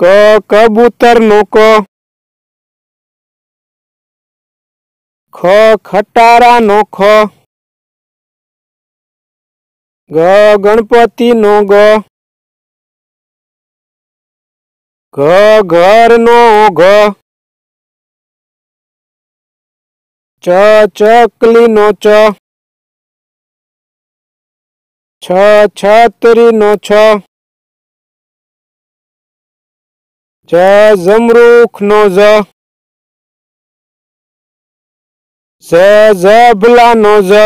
क कबूतर नो क, ख खटारा नो ख, ग गणपति नो ग, घ घर नो घ, च चकली नो च, छ छतरी नो छ, ज जमरूख नो ज, ज जबला नो ज,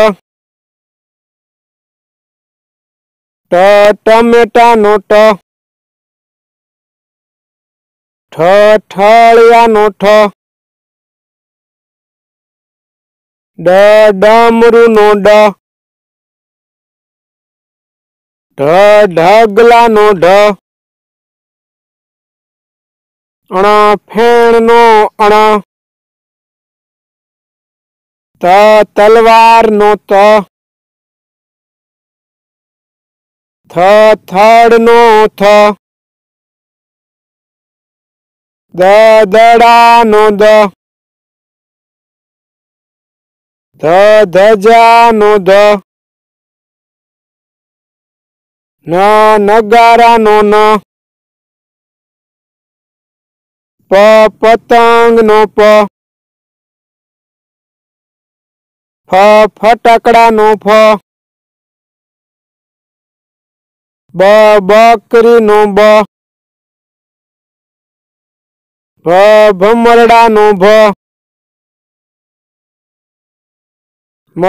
ट टमेटा नो ट, ठ ठलिया नो ठ, ड डामरू नो ड, ढ ढगला नो ढ, अण फेण नो अण, त तलवार नो त, थ थड़ नो थ, द दड़ा नो द, ध धजा नो ध, न नगारा नो न, प पतंग नो प, फ फटाकड़ा नो फ, ब बकरी नो ब, भ भमरड़ा नो भ, म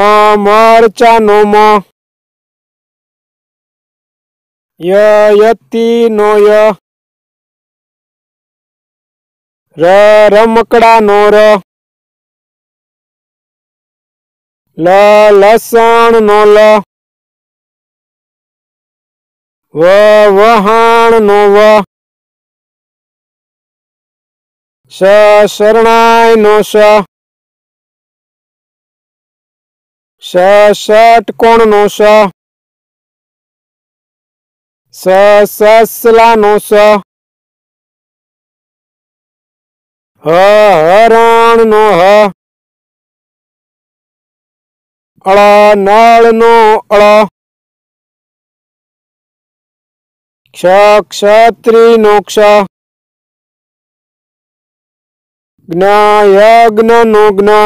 मरचा नो म, य यती नो य, र रमकड़ा नो र, ल लसण नो ल, व वहाण नो व, श शरणाय नो श, ष षटकोण नो ष, स ससला नो स, ह हरण नो ह, अळ नळ नो अळ, क्ष क्षत्री नो क्ष, ज्ञ यज्ञ नो ज्ञ,